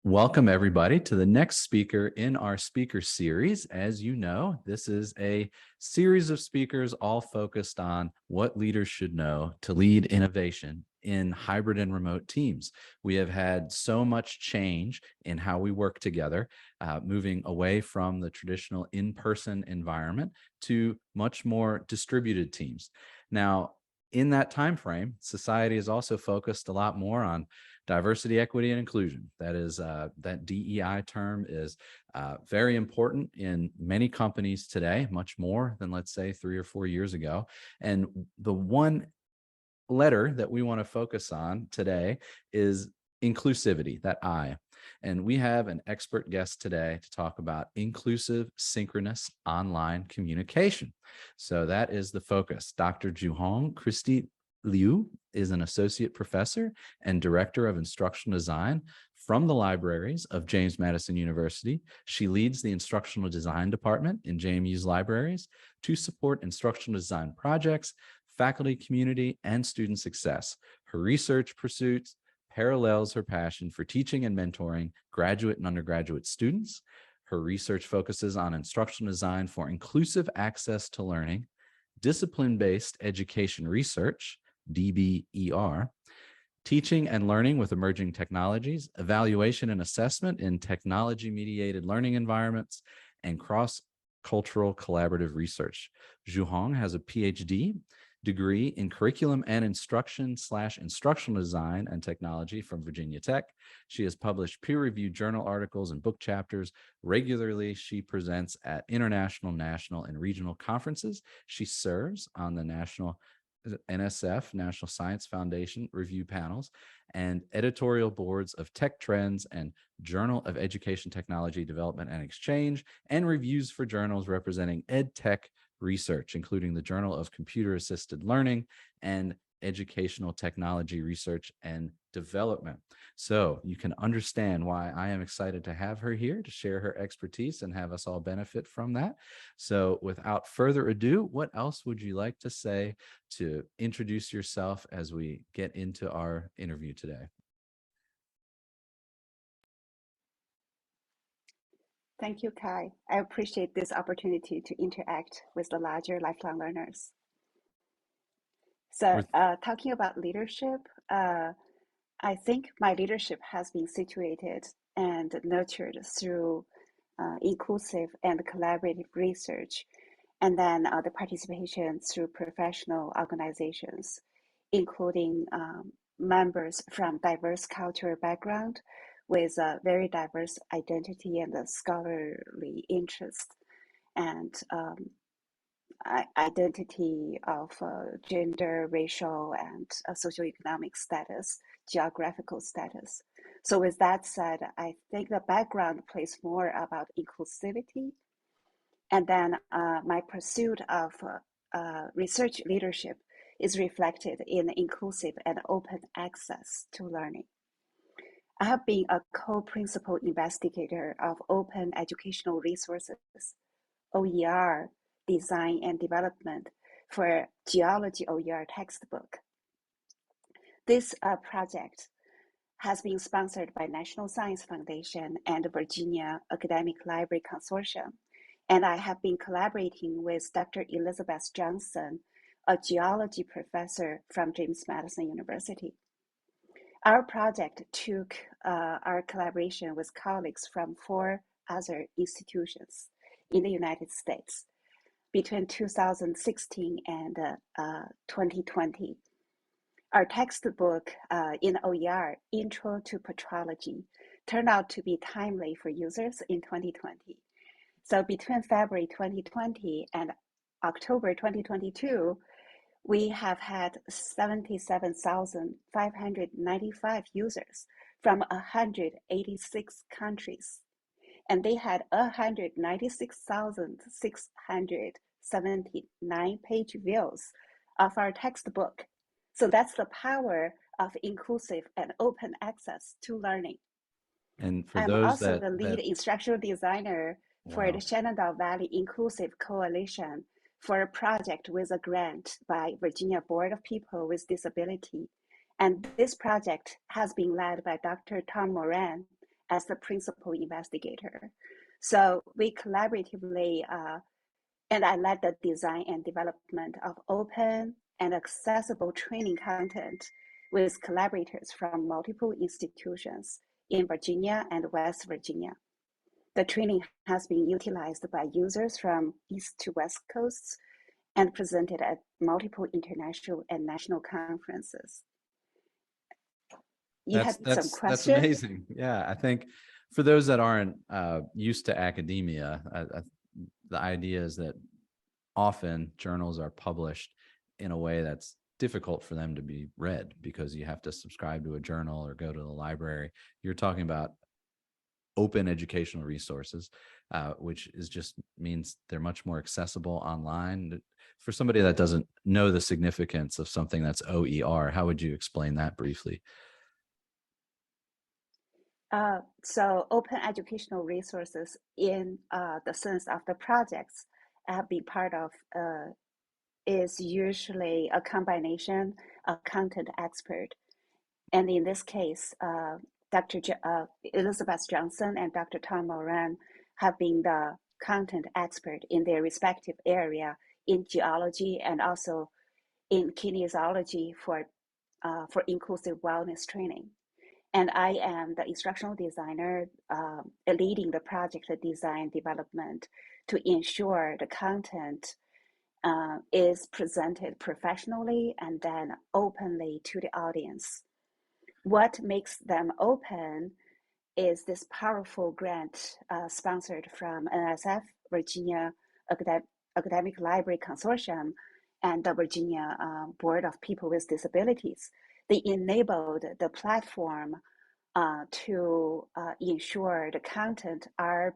Welcome, everybody, to the next speaker in our speaker series. As you know, this is a series of speakers all focused on what leaders should know to lead innovation in hybrid and remote teams. We have had so much change in how we work together, moving away from the traditional in-person environment to much more distributed teams. Now, in that time frame, society is also focused a lot more on diversity, equity, and inclusion. That is, that DEI term is very important in many companies today, much more than, let's say, 3 or 4 years ago. And the one letter that we want to focus on today is inclusivity, that I. And we have an expert guest today to talk about inclusive, synchronous online communication. So that is the focus. Dr. Juhong Christie Liu is an associate professor and director of instructional design from the libraries of James Madison University. She leads the instructional design department in JMU's libraries to support instructional design projects, faculty community, and student success. Her research pursuits parallels her passion for teaching and mentoring graduate and undergraduate students. Her research focuses on instructional design for inclusive access to learning, discipline-based education research, DBER, teaching and learning with emerging technologies, evaluation and assessment in technology-mediated learning environments, and cross-cultural collaborative research. Juhong has a PhD degree in curriculum and instructional design and technology from Virginia Tech. She has published peer-reviewed journal articles and book chapters. Regularly, she presents at international, national, and regional conferences. She serves on the NSF, National Science Foundation review panels, and editorial boards of Tech Trends and Journal of Education Technology Development and Exchange, and reviews for journals representing EdTech research, including the Journal of Computer Assisted Learning and Educational Technology Research and Development. So you can understand why I am excited to have her here to share her expertise and have us all benefit from that. So without further ado, what else would you like to say to introduce yourself as we get into our interview today? Thank you, Kai. I appreciate this opportunity to interact with the larger lifelong learners. So talking about leadership, I think my leadership has been situated and nurtured through inclusive and collaborative research, and then the participation through professional organizations, including members from diverse cultural background with a very diverse identity and a scholarly interest, and identity of gender, racial, and socioeconomic status, geographical status. So with that said, I think the background plays more about inclusivity. And then my pursuit of research leadership is reflected in inclusive and open access to learning. I have been a co-principal investigator of open educational resources, OER, design and development for geology OER textbook. This project has been sponsored by National Science Foundation and Virginia Academic Library Consortium, and I have been collaborating with Dr. Elizabeth Johnson, a geology professor from James Madison University. Our project took our collaboration with colleagues from 4 other institutions in the United States between 2016 and 2020. Our textbook in OER, Intro to Petrology, turned out to be timely for users in 2020. So between February 2020 and October 2022, we have had 77,595 users from 186 countries, and they had 196,679 page views of our textbook. So that's the power of inclusive and open access to learning. And for I'm those also the lead instructional designer for the Shenandoah Valley Inclusive Coalition for a project with a grant by Virginia Board of People with Disability. And this project has been led by Dr. Tom Moran as the principal investigator. So we collaboratively, and I led the design and development of open and accessible training content with collaborators from multiple institutions in Virginia and West Virginia. The training has been utilized by users from East to West Coasts and presented at multiple international and national conferences. You had some questions? That's amazing. Yeah, I think for those that aren't used to academia, the idea is that often journals are published in a way that's difficult for them to be read because you have to subscribe to a journal or go to the library. You're talking about open educational resources, which is just means they're much more accessible online. For somebody that doesn't know the significance of something that's OER, how would you explain that briefly? So open educational resources in the sense of the projects I've been part of is usually a combination of content expert. And in this case, Elizabeth Johnson and Dr. Tom Moran have been the content expert in their respective area in geology and also in kinesiology for inclusive wellness training. And I am the instructional designer leading the project design development to ensure the content is presented professionally and then openly to the audience. What makes them open is this powerful grant sponsored from NSF, Virginia Academic Library Consortium, and the Virginia Board of People with Disabilities. They enabled the platform to ensure the content are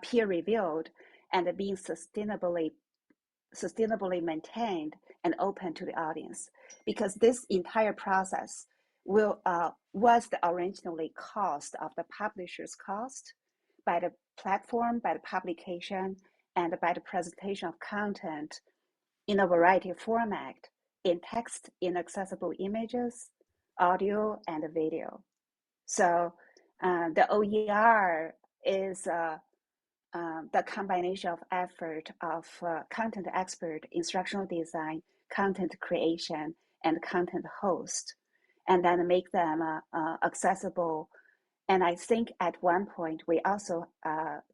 peer-reviewed and being sustainably maintained and open to the audience. Because this entire process was the originally cost of the publisher's cost by the platform, by the publication, and by the presentation of content in a variety of format, in text, in accessible images, audio, and video. So the OER is the combination of effort of content expert, instructional design, content creation, and content host, and then make them accessible. And I think at one point we also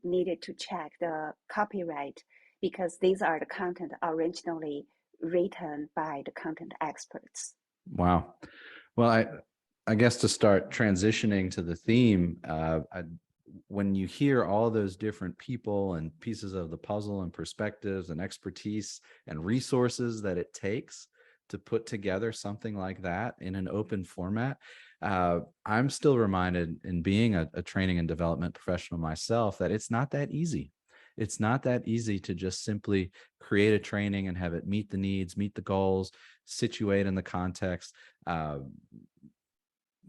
needed to check the copyright because these are the content originally written by the content experts. Wow. Well, I guess to start transitioning to the theme, when you hear all those different people and pieces of the puzzle and perspectives and expertise and resources that it takes to put together something like that in an open format, I'm still reminded, in being a training and development professional myself, that it's not that easy. It's not that easy to just simply create a training and have it meet the needs, meet the goals, situate in the context,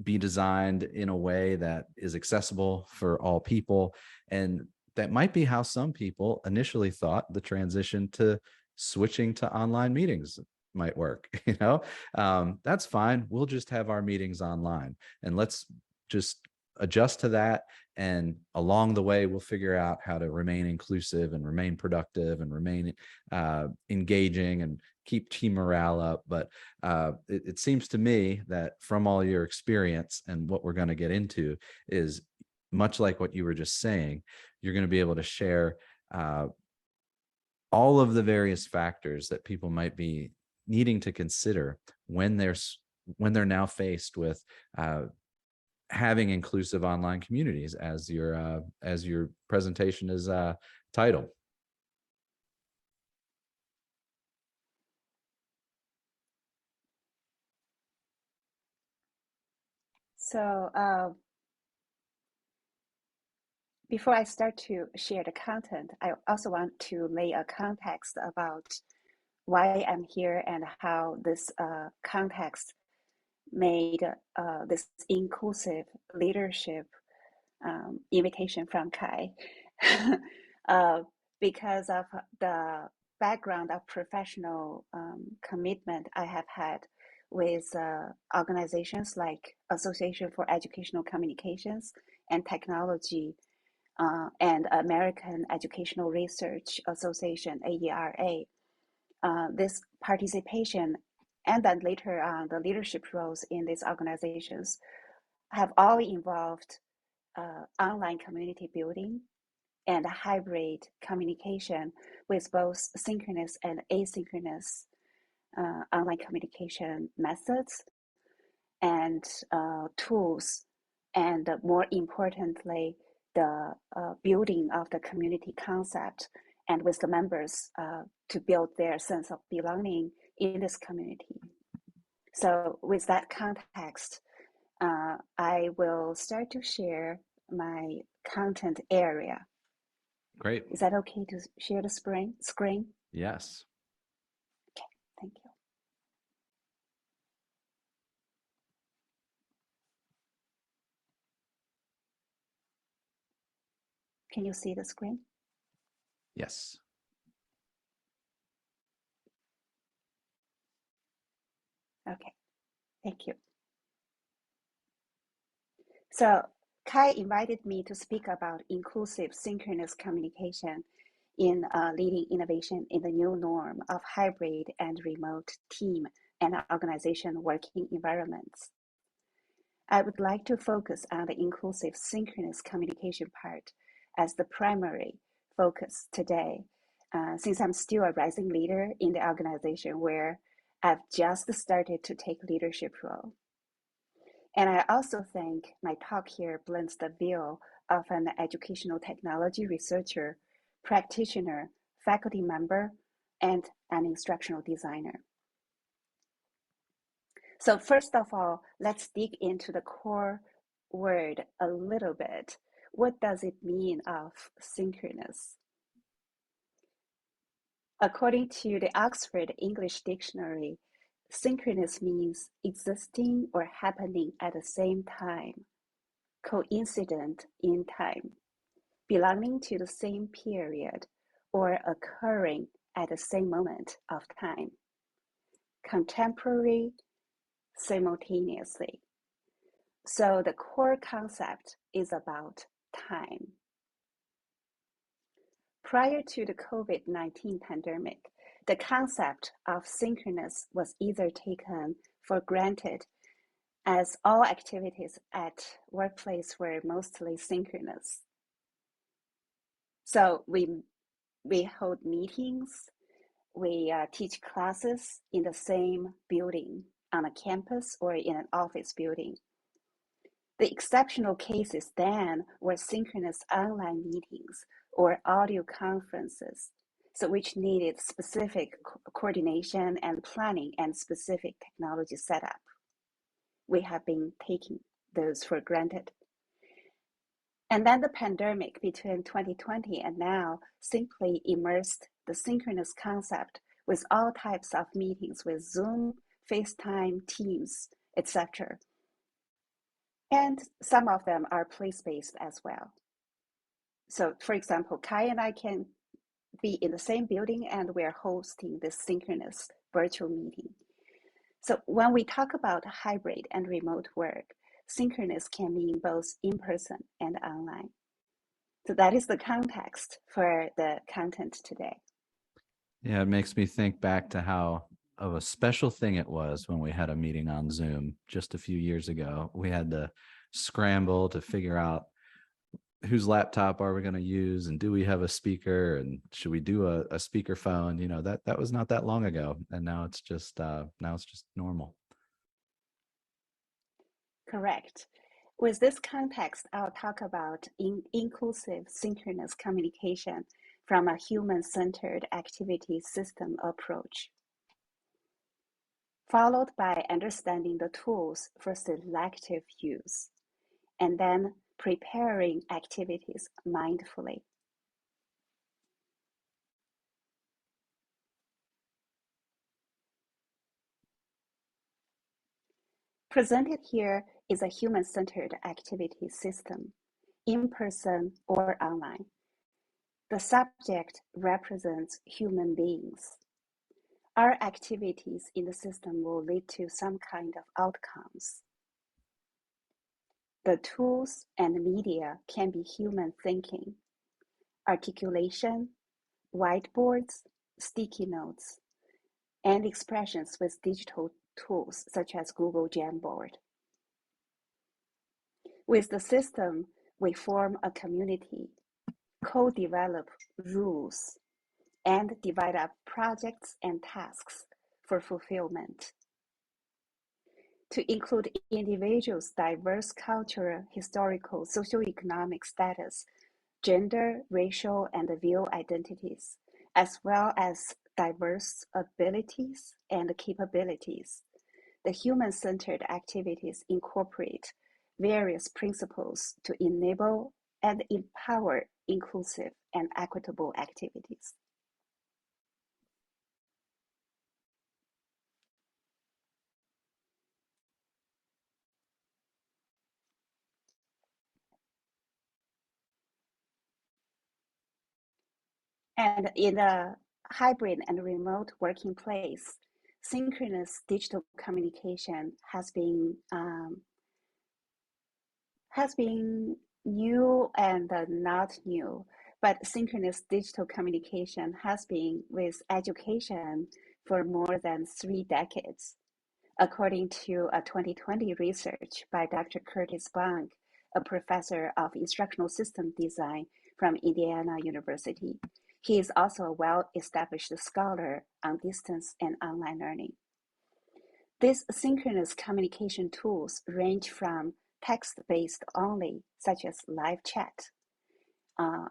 be designed in a way that is accessible for all people. And that might be how some people initially thought the transition to switching to online meetings might work. That's fine. We'll just have our meetings online and let's just adjust to that. And along the way, we'll figure out how to remain inclusive and remain productive and remain engaging and keep team morale up. But it seems to me that from all your experience and what we're going to get into is much like what you were just saying, you're going to be able to share all of the various factors that people might be needing to consider when they're now faced with having inclusive online communities, as your presentation is titled. So before I start to share the content, I also want to lay a context about why I'm here and how this context made this inclusive leadership invitation from Kai. Because of the background of professional commitment I have had with organizations like Association for Educational Communications and Technology and American Educational Research Association, AERA. This participation and then later on the leadership roles in these organizations have all involved online community building and hybrid communication with both synchronous and asynchronous online communication methods and tools, and more importantly, the building of the community concept and with the members to build their sense of belonging in this community. So with that context, I will start to share my content area. Great. Is that okay to share the screen? Yes. Okay, thank you. Can you see the screen? Yes. Okay, thank you. So Kai invited me to speak about inclusive synchronous communication in leading innovation in the new norm of hybrid and remote team and organization working environments. I would like to focus on the inclusive synchronous communication part as the primary focus today, since I'm still a rising leader in the organization where I've just started to take leadership role. And I also think my talk here blends the view of an educational technology researcher, practitioner, faculty member, and an instructional designer. So first of all, let's dig into the core word a little bit. What does it mean of synchronous? According to the Oxford English Dictionary, synchronous means existing or happening at the same time, coincident in time, belonging to the same period, or occurring at the same moment of time, contemporary, simultaneously. So the core concept is about time. Prior to the COVID-19 pandemic, the concept of synchronous was either taken for granted, as all activities at workplace were mostly synchronous. So we hold meetings, we teach classes in the same building on a campus or in an office building. The exceptional cases then were synchronous online meetings or audio conferences, so which needed specific coordination and planning and specific technology setup. We have been taking those for granted. And then the pandemic between 2020 and now simply immersed the synchronous concept with all types of meetings with Zoom, FaceTime, Teams, etc. And some of them are place-based as well. So for example, Kai and I can be in the same building and we're hosting this synchronous virtual meeting. So when we talk about hybrid and remote work, synchronous can mean both in-person and online. So that is the context for the content today. Yeah, it makes me think back to how of a special thing it was when we had a meeting on Zoom just a few years ago. We had to scramble to figure out whose laptop are we going to use, and do we have a speaker, and should we do a speaker phone? That was not that long ago, and now it's just normal. Correct. With this context, I'll talk about inclusive synchronous communication from a human-centered activity system approach, followed by understanding the tools for selective use, and then preparing activities mindfully. Presented here is a human-centered activity system, in person or online. The subject represents human beings. our activities in the system will lead to some kind of outcomes. The tools and media can be human thinking, articulation, whiteboards, sticky notes, and expressions with digital tools such as Google Jamboard. With the system, we form a community, co-develop rules, and divide up projects and tasks for fulfillment. To include individuals' diverse cultural, historical, socioeconomic status, gender, racial, and view identities, as well as diverse abilities and capabilities. The human-centered activities incorporate various principles to enable and empower inclusive and equitable activities. And in the hybrid and remote working place, synchronous digital communication has been new and not new, but synchronous digital communication has been with education for more than 3 decades. According to a 2020 research by Dr. Curtis Bank, a professor of instructional system design from Indiana University. He is also a well-established scholar on distance and online learning. These synchronous communication tools range from text-based only, such as live chat,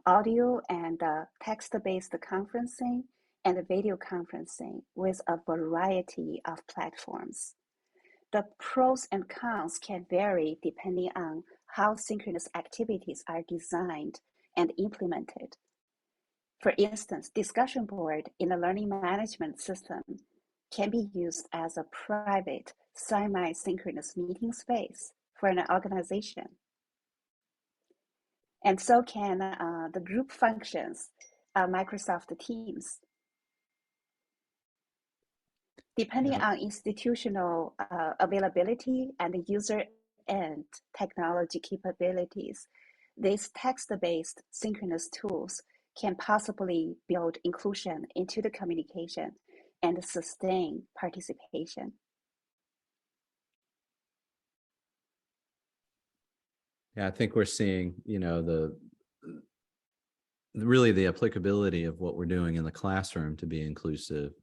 audio and text-based conferencing, and video conferencing with a variety of platforms. The pros and cons can vary depending on how synchronous activities are designed and implemented. For instance, discussion board in a learning management system can be used as a private, semi-synchronous meeting space for an organization. And so can the group functions, Microsoft Teams. Depending on institutional availability and user and technology capabilities, these text-based synchronous tools can possibly build inclusion into the communication and sustain participation. Yeah, I think we're seeing, really the applicability of what we're doing in the classroom to be inclusive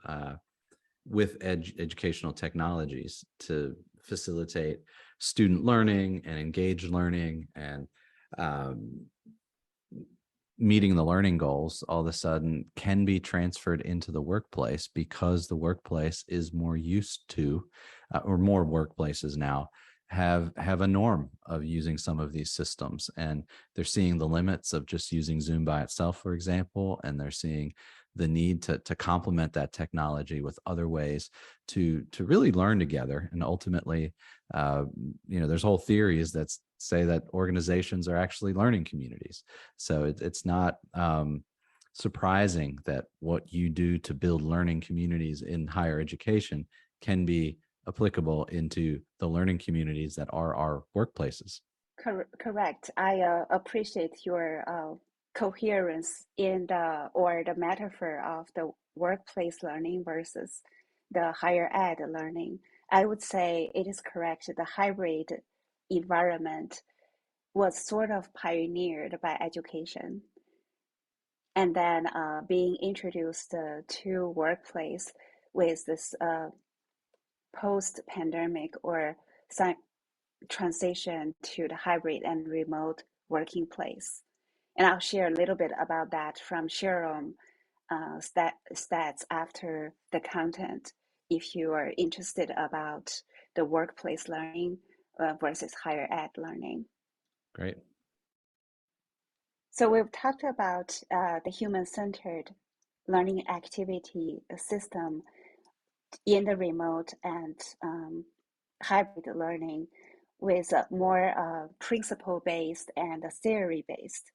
with educational technologies to facilitate student learning and engaged learning and meeting the learning goals all of a sudden can be transferred into the workplace because the workplace is more used to, or more workplaces now have a norm of using some of these systems, and they're seeing the limits of just using Zoom by itself, for example, and they're seeing the need to complement that technology with other ways to really learn together. And ultimately, there's whole theories that say that organizations are actually learning communities. So it's not surprising that what you do to build learning communities in higher education can be applicable into the learning communities that are our workplaces. Correct. I appreciate your coherence in the metaphor of the workplace learning versus the higher ed learning. I would say it is correct. The hybrid environment was sort of pioneered by education, and then being introduced to workplace with this post-pandemic or transition to the hybrid and remote working place. And I'll share a little bit about that from Sharon stats after the content if you are interested about the workplace learning versus higher ed learning. Great. So we've talked about the human-centered learning activity system in the remote and hybrid learning with more principle-based and theory-based.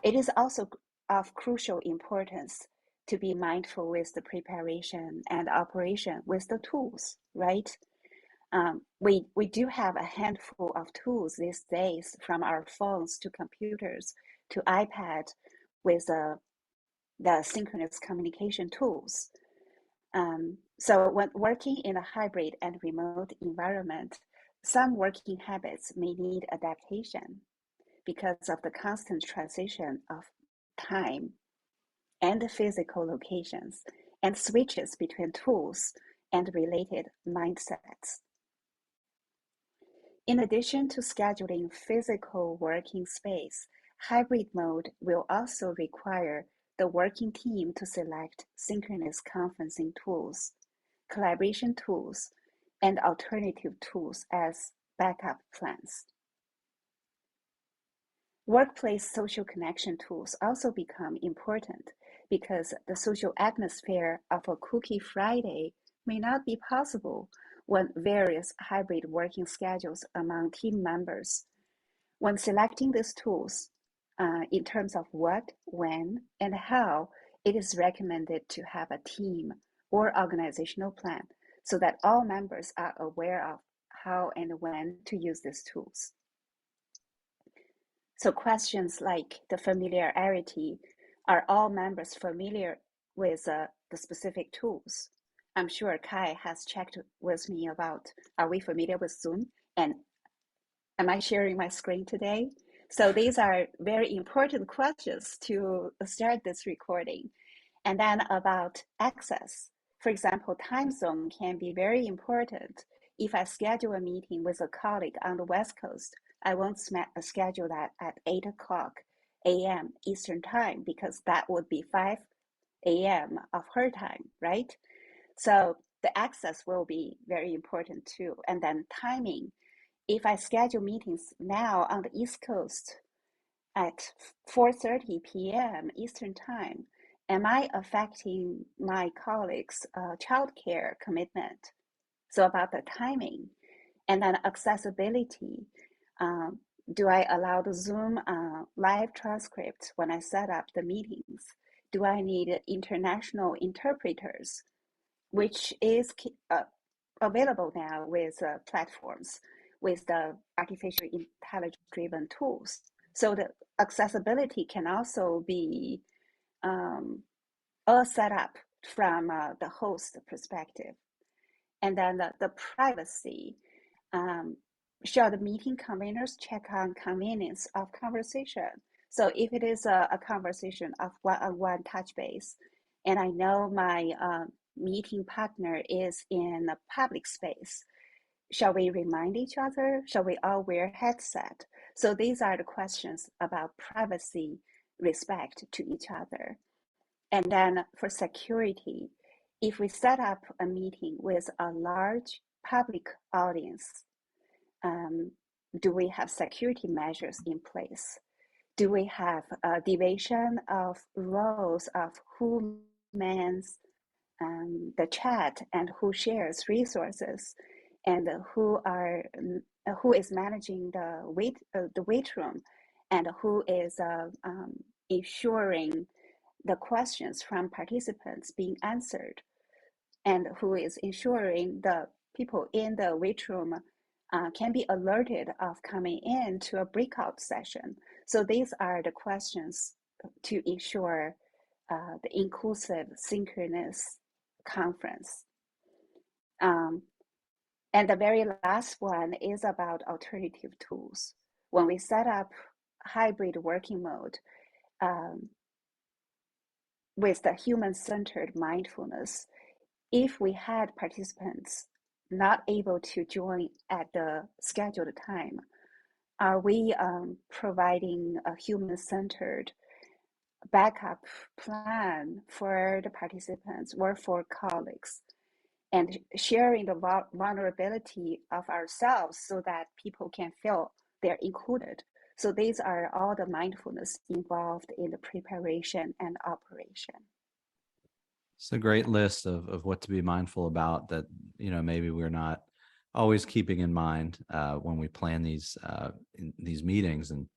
It is also of crucial importance to be mindful with the preparation and operation with the tools, right? We do have a handful of tools these days, from our phones to computers to iPad, with the synchronous communication tools. So when working in a hybrid and remote environment, some working habits may need adaptation because of the constant transition of time and physical locations and switches between tools and related mindsets. In addition to scheduling physical working space, hybrid mode will also require the working team to select synchronous conferencing tools, collaboration tools, and alternative tools as backup plans. Workplace social connection tools also become important because the social atmosphere of a Cookie Friday may not be possible when various hybrid working schedules among team members. When selecting these tools, in terms of what, when, and how, it is recommended to have a team or organizational plan so that all members are aware of how and when to use these tools. So questions like the familiarity, are all members familiar with the specific tools? I'm sure Kai has checked with me about, are we familiar with Zoom? And am I sharing my screen today? So these are very important questions to start this recording. And then about access. For example, time zone can be very important. If I schedule a meeting with a colleague on the West Coast, I won't schedule that at 8 o'clock a.m. Eastern time, because that would be 5 a.m. of her time, right? So the access will be very important too. And then timing. If I schedule meetings now on the East Coast at 4:30 p.m. Eastern time, am I affecting my colleagues' childcare commitment? So about the timing. And then accessibility. Um, do I allow the Zoom live transcript when I set up the meetings? Do I need international interpreters, which is available now with platforms with the artificial intelligence-driven tools? So the accessibility can also be all set up from the host perspective. And then the privacy. Shall the meeting conveners check on convenience of conversation? So if it is a conversation of one-on-one touch base, and I know my meeting partner is in a public space, shall we remind each other? Shall we all wear headset? So these are the questions about privacy, respect to each other. And then for security, if we set up a meeting with a large public audience, do we have security measures in place? Do we have a division of roles of who mans the chat and who shares resources, and who is managing the wait room, and who is ensuring the questions from participants being answered, and who is ensuring the people in the wait room can be alerted of coming in to a breakout session. So these are the questions to ensure the inclusive synchronous conference. And the very last one is about alternative tools. When we set up hybrid working mode, with the human-centered mindfulness, if we had participants not able to join at the scheduled time, are we providing a human-centered backup plan for the participants or for colleagues, and sharing the vulnerability of ourselves so that people can feel they're included? So these are all the mindfulness involved in the preparation and operation. It's a great list of what to be mindful about that, maybe we're not always keeping in mind when we plan these meetings. And,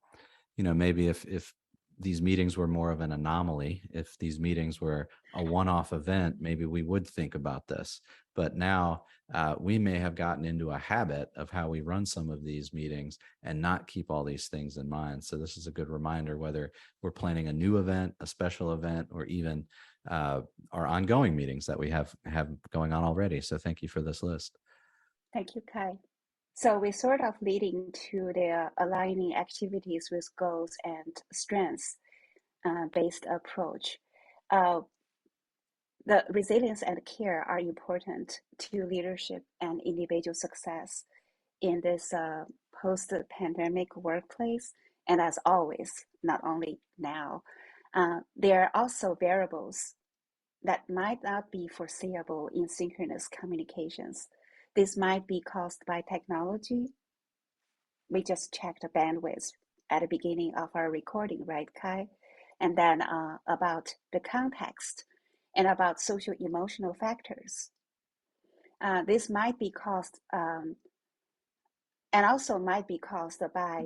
maybe if these meetings were more of an anomaly, if these meetings were a one-off event, maybe we would think about this. But now we may have gotten into a habit of how we run some of these meetings and not keep all these things in mind. So this is a good reminder, whether we're planning a new event, a special event, or even our ongoing meetings that we have going on already. So thank you for this list. Thank you, Kai. So we're sort of leading to the aligning activities with goals and strengths based approach. The resilience and care are important to leadership and individual success in this post-pandemic workplace. And as always, not only now, there are also variables that might not be foreseeable in synchronous communications. This might be caused by technology. We just checked the bandwidth at the beginning of our recording, right, Kai? And then about the context and about social emotional factors. This might be caused, and also might be caused by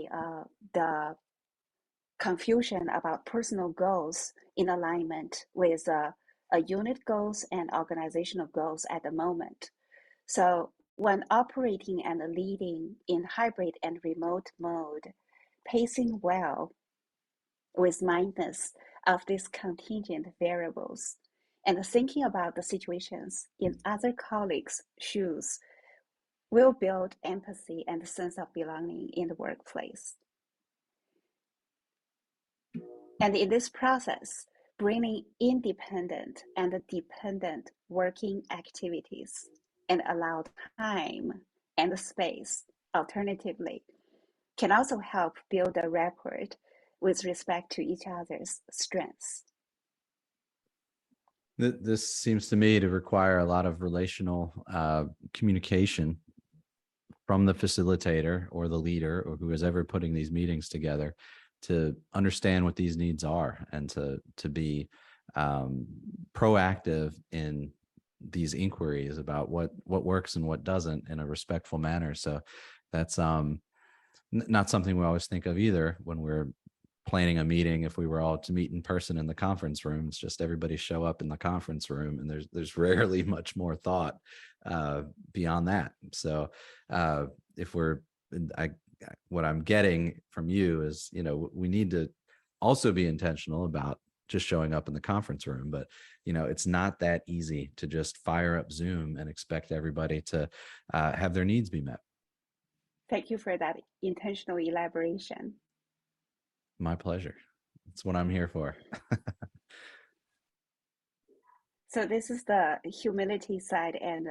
the confusion about personal goals in alignment with unit goals and organizational goals at the moment. So when operating and leading in hybrid and remote mode, pacing well with mindfulness of these contingent variables and thinking about the situations in other colleagues' shoes will build empathy and a sense of belonging in the workplace. And in this process, bringing independent and dependent working activities and allow time and space alternatively can also help build a rapport with respect to each other's strengths. This seems to me to require a lot of relational communication from the facilitator or the leader or who is ever putting these meetings together to understand what these needs are and to be proactive in these inquiries about what works and what doesn't in a respectful manner. So that's not something we always think of either when we're planning a meeting. If we were all to meet in person in the conference room, it's just everybody show up in the conference room, and there's rarely much more thought beyond that. So if we're, what I'm getting from you is, we need to also be intentional about just showing up in the conference room, but it's not that easy to just fire up Zoom and expect everybody to have their needs be met. Thank you for that intentional elaboration. My pleasure. That's what I'm here for. So this is the humility side and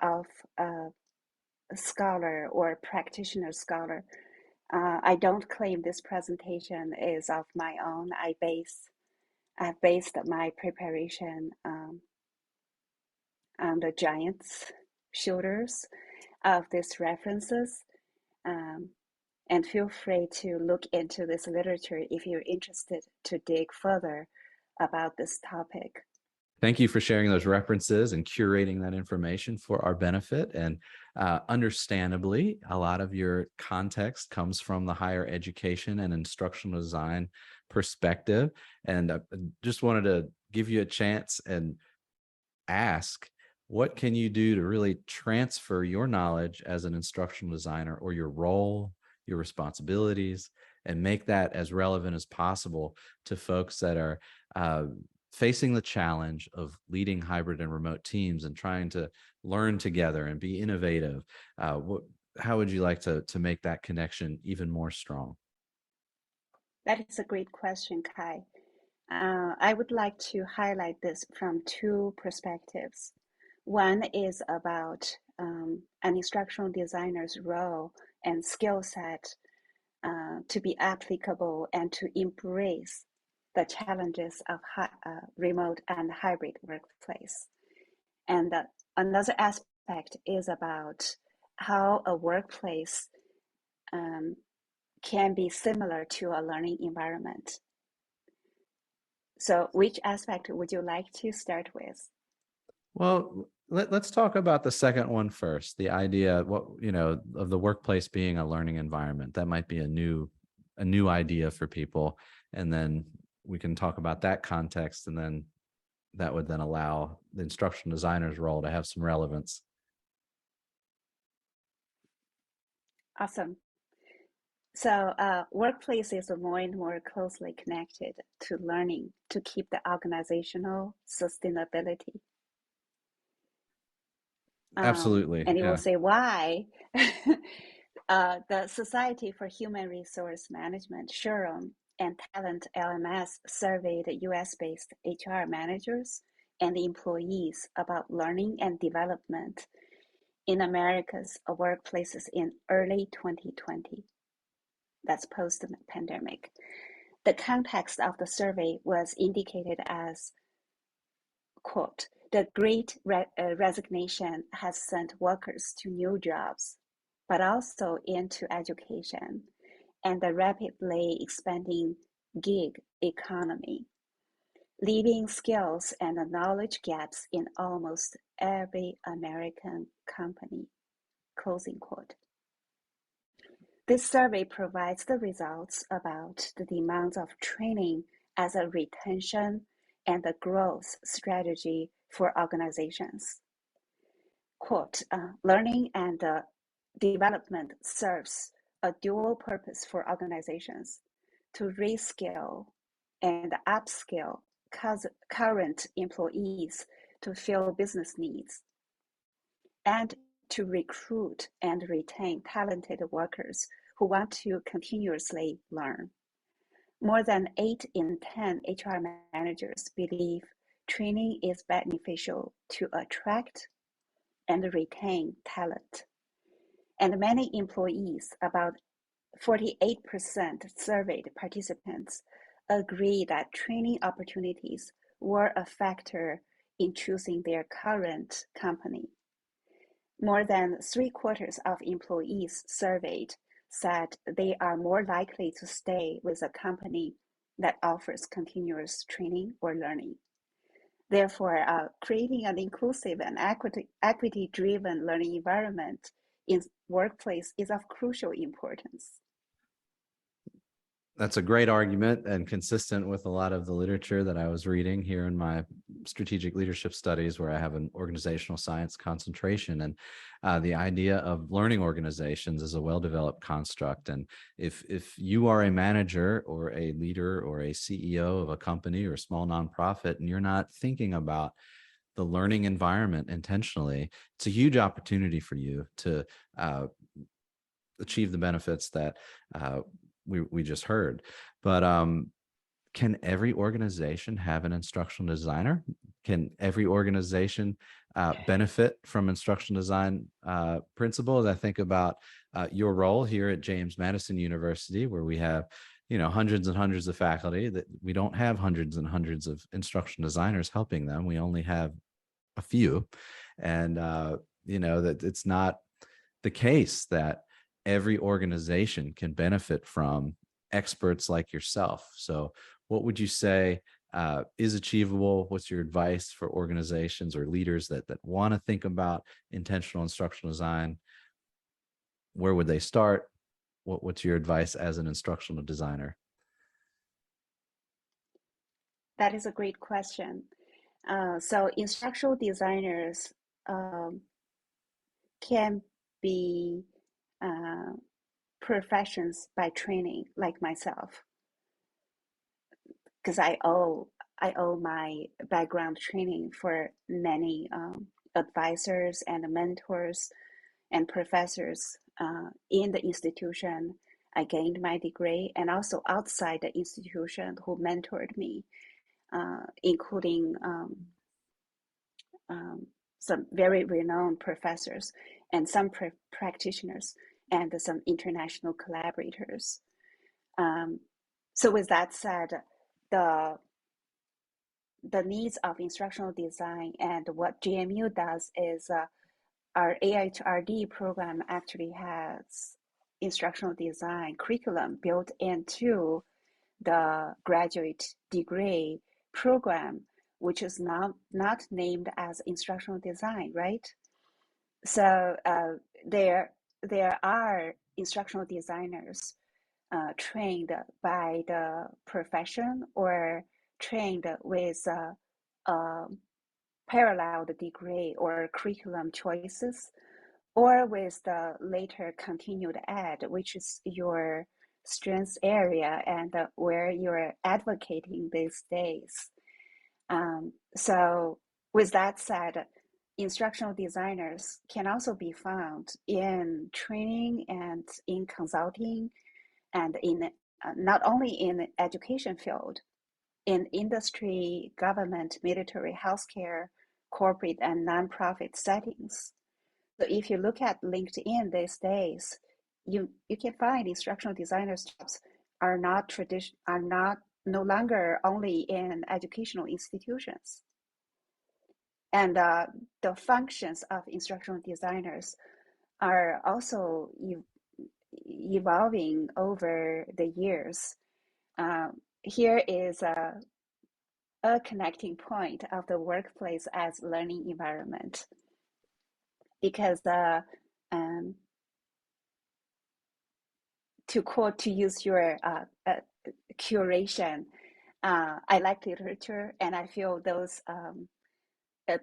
of scholar or practitioner scholar. I don't claim this presentation is of my own. I've based my preparation on the giant's shoulders of these references. And feel free to look into this literature if you're interested to dig further about this topic. Thank you for sharing those references and curating that information for our benefit. And understandably, a lot of your context comes from the higher education and instructional design perspective. And I just wanted to give you a chance and ask, what can you do to really transfer your knowledge as an instructional designer, or your role, your responsibilities, and make that as relevant as possible to folks that are facing the challenge of leading hybrid and remote teams and trying to learn together and be innovative? How would you like to make that connection even more strong? That is a great question, Kai. I would like to highlight this from two perspectives. One is about an instructional designer's role and skill set to be applicable and to embrace the challenges of remote and hybrid workplace. And another aspect is about how a workplace can be similar to a learning environment. So which aspect would you like to start with? Well, let's talk about the second one first. The idea, of the workplace being a learning environment. That might be a new a new idea for people, and then we can talk about that context, and then that would then allow the instructional designer's role to have some relevance. Awesome. So workplaces are more and more closely connected to learning to keep the organizational sustainability. Absolutely. And you will Yeah. say why? The Society for Human Resource Management, SHRM, and Talent LMS surveyed US-based HR managers and employees about learning and development in America's workplaces in early 2020. That's post-pandemic. The context of the survey was indicated as, quote, the great resignation has sent workers to new jobs, but also into education and the rapidly expanding gig economy, leaving skills and knowledge gaps in almost every American company, closing quote. This survey provides the results about the demands of training as a retention and a growth strategy for organizations. Quote, learning and development serves a dual purpose for organizations to reskill and upskill current employees to fill business needs, and to recruit and retain talented workers who want to continuously learn. More than 8 in 10 HR managers believe training is beneficial to attract and retain talent. And many employees, about 48% surveyed participants, agree that training opportunities were a factor in choosing their current company. More than 3/4 of employees surveyed said they are more likely to stay with a company that offers continuous training or learning. Therefore, creating an inclusive and equity-driven learning environment in workplace is of crucial importance. That's a great argument and consistent with a lot of the literature that I was reading here in my strategic leadership studies, where I have an organizational science concentration. And the idea of learning organizations is a well-developed construct. And if you are a manager or a leader or a CEO of a company or a small nonprofit, and you're not thinking about the learning environment intentionally, it's a huge opportunity for you to achieve the benefits that we just heard. But can every organization have an instructional designer? Can every organization benefit from instructional design principles? I think about your role here at James Madison University, where we have hundreds and hundreds of faculty. That we don't have hundreds and hundreds of instructional designers helping them. We only have a few. And that it's not the case that every organization can benefit from experts like yourself. So what would you say is achievable? What's your advice for organizations or leaders that want to think about intentional instructional design? Where would they start? What's your advice as an instructional designer? That is a great question. So instructional designers can be professions by training, like myself, because I owe my background training for many advisors and mentors and professors in the institution I gained my degree, and also outside the institution who mentored me, including some very renowned professors and some practitioners and some international collaborators. So with that said, the needs of instructional design and what JMU does is our AHRD program actually has instructional design curriculum built into the graduate degree program, which is not named as instructional design, right? So there are instructional designers trained by the profession or trained with a parallel degree or curriculum choices, or with the later continued ed, which is your strengths area and where you're advocating these days. So with that said, instructional designers can also be found in training and in consulting and in not only in the education field, in industry, government, military, healthcare, corporate, and nonprofit settings. So if you look at LinkedIn these days, you can find instructional designers jobs are not no longer only in educational institutions. And the functions of instructional designers are also evolving over the years. Here is a connecting point of the workplace as learning environment, because to use your curation, I like literature, and I feel those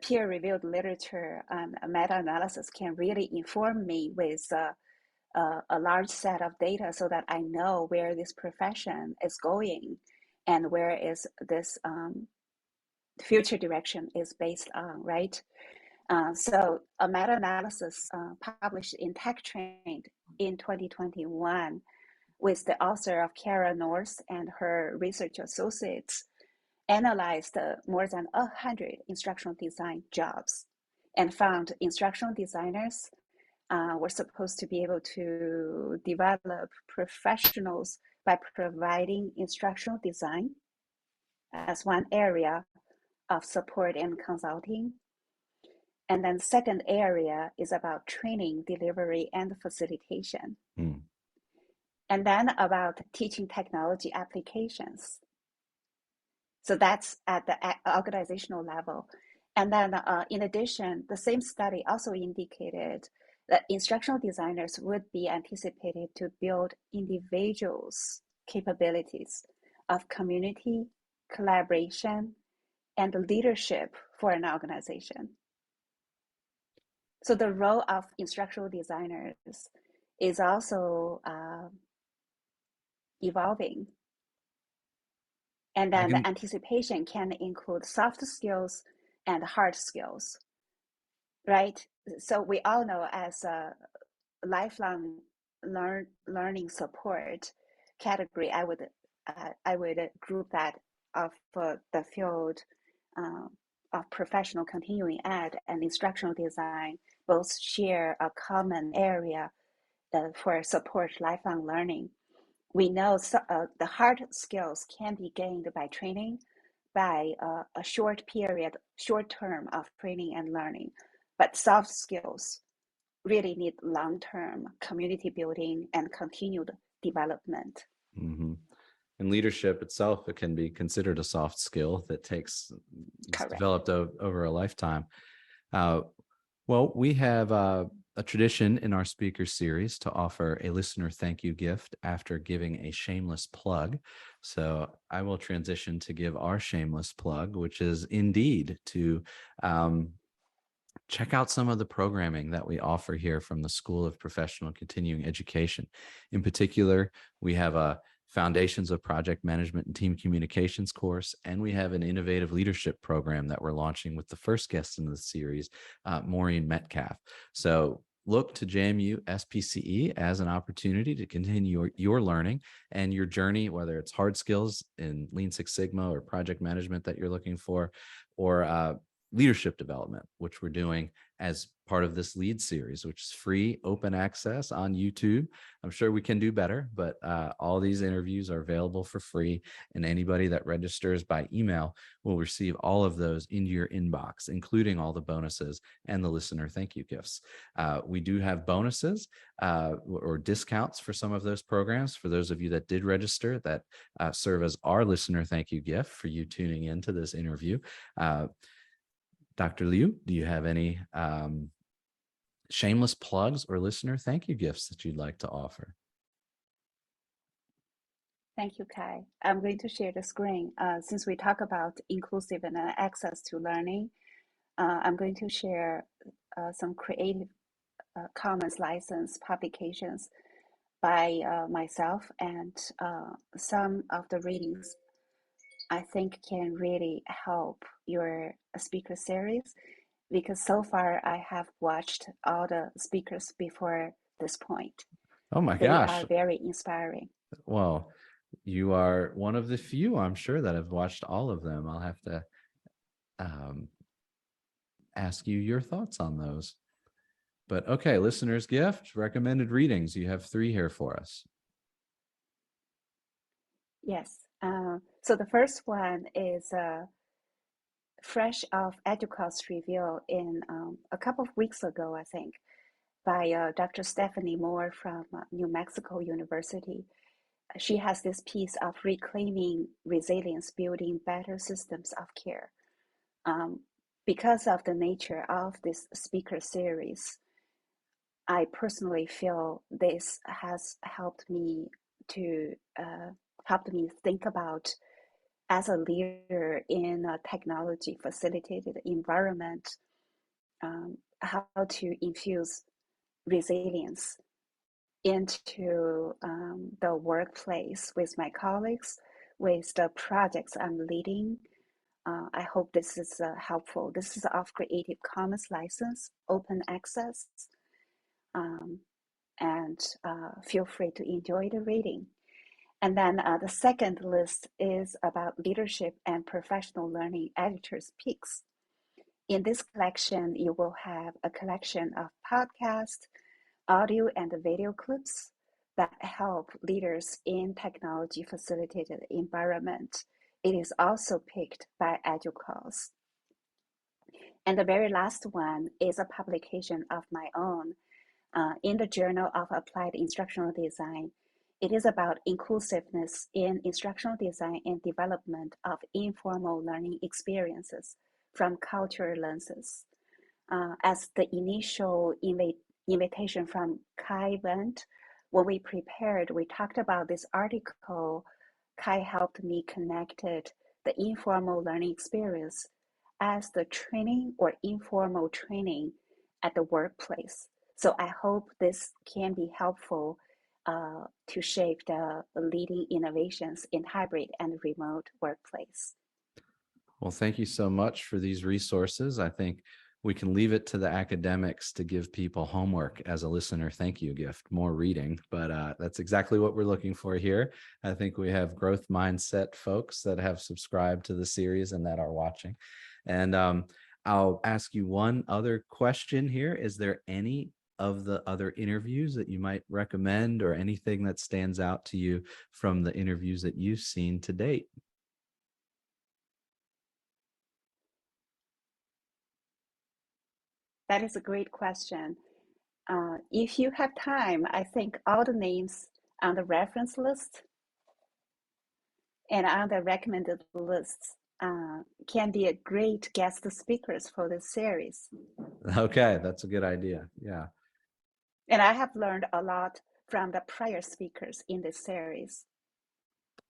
peer-reviewed literature and meta-analysis can really inform me with a large set of data so that I know where this profession is going and where is this future direction is based on, right? So a meta-analysis published in TechTrend in 2021 with the author of Kara North and her research associates analyzed more than 100 instructional design jobs and found instructional designers were supposed to be able to develop professionals by providing instructional design as one area of support and consulting. And then second area is about training, delivery, and facilitation. Mm. And then about teaching technology applications. So that's at the organizational level. And then in addition, the same study also indicated that instructional designers would be anticipated to build individuals' capabilities of community, collaboration, and leadership for an organization. So the role of instructional designers is also evolving. And then the anticipation can include soft skills and hard skills, right? So we all know as a lifelong learning support category, I would group that of the field of professional continuing ed and instructional design both share a common area for support lifelong learning. We know the hard skills can be gained by training, by a short term of training and learning, but soft skills really need long-term community building and continued development. Mm-hmm. And leadership itself, it can be considered a soft skill that takes developed over a lifetime. Well, we have a tradition in our speaker series to offer a listener thank you gift after giving a shameless plug. So I will transition to give our shameless plug, which is indeed to check out some of the programming that we offer here from the School of Professional Continuing Education. In particular, we have a Foundations of Project Management and Team Communications course, and we have an innovative leadership program that we're launching with the first guest in the series, Maureen Metcalf. So look to JMU SPCE as an opportunity to continue your learning and your journey, whether it's hard skills in Lean Six Sigma or project management that you're looking for, or leadership development, which we're doing as part of this L.E.A.D series, which is free, open access on YouTube. I'm sure we can do better, but all these interviews are available for free, and anybody that registers by email will receive all of those into your inbox, including all the bonuses and the listener thank you gifts. We do have bonuses or discounts for some of those programs for those of you that did register that serve as our listener thank you gift for you tuning into this interview. Dr. Liu, do you have any shameless plugs or listener thank you gifts that you'd like to offer? Thank you, Kai. I'm going to share the screen. Since we talk about inclusive and access to learning, I'm going to share some Creative Commons license publications by myself, and some of the readings I think can really help your speaker series, because so far I have watched all the speakers before this point. Oh my They gosh. are very inspiring. Well, you are one of the few, I'm sure, that have watched all of them. I'll have to um, ask you your thoughts on those. But okay, listener's gift, recommended readings. You have 3 here for us. Yes. So the first one is fresh off EDUCAUSE review in a couple of weeks ago, I think, by Dr. Stephanie Moore from New Mexico University. She has this piece of reclaiming resilience, building better systems of care. Because of the nature of this speaker series, I personally feel this has helped me to think about, as a leader in a technology facilitated environment, how to infuse resilience into the workplace with my colleagues, with the projects I'm leading. I hope this is helpful. This is of Creative Commons license, open access, and feel free to enjoy the reading. And then the second list is about leadership and professional learning editors' picks. In this collection, you will have a collection of podcasts, audio and video clips that help leaders in technology facilitated environment. It is also picked by EDUCAUSE. And the very last one is a publication of my own in the Journal of Applied Instructional Design. It is about inclusiveness in instructional design and development of informal learning experiences from cultural lenses. As the initial invitation from Kai went, when we prepared, we talked about this article. Kai helped me connected the informal learning experience as the training or informal training at the workplace. So I hope this can be helpful to shape the leading innovations in hybrid and remote workplace. Well, thank you so much for these resources. I think we can leave it to the academics to give people homework as a listener thank you gift, more reading, but that's exactly what we're looking for here. I think we have growth mindset folks that have subscribed to the series and that are watching. And I'll ask you one other question here. Is there any of the other interviews that you might recommend, or anything that stands out to you from the interviews that you've seen to date? That is a great question. If you have time, I think all the names on the reference list and on the recommended lists can be a great guest speakers for this series. Okay, that's a good idea. Yeah. And I have learned a lot from the prior speakers in this series.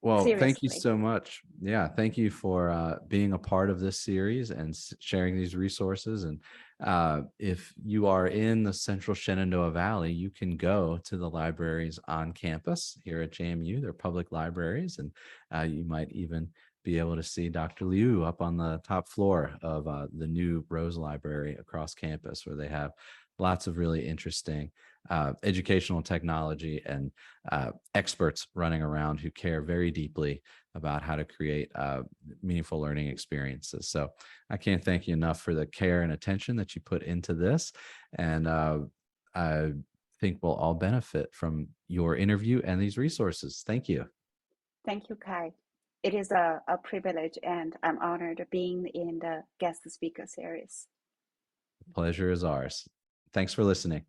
Well, thank you Seriously. so much. Yeah, thank you for being a part of this series and sharing these resources. And if you are in the Central Shenandoah Valley, you can go to the libraries on campus here at JMU. They're public libraries, and you might even be able to see Dr. Liu up on the top floor of the new Rose Library across campus, where they have lots of really interesting educational technology and experts running around who care very deeply about how to create meaningful learning experiences. So I can't thank you enough for the care and attention that you put into this. And I think we'll all benefit from your interview and these resources. Thank you. Thank you, Kai. It is a privilege, and I'm honored being in the guest speaker series. Pleasure is ours. Thanks for listening.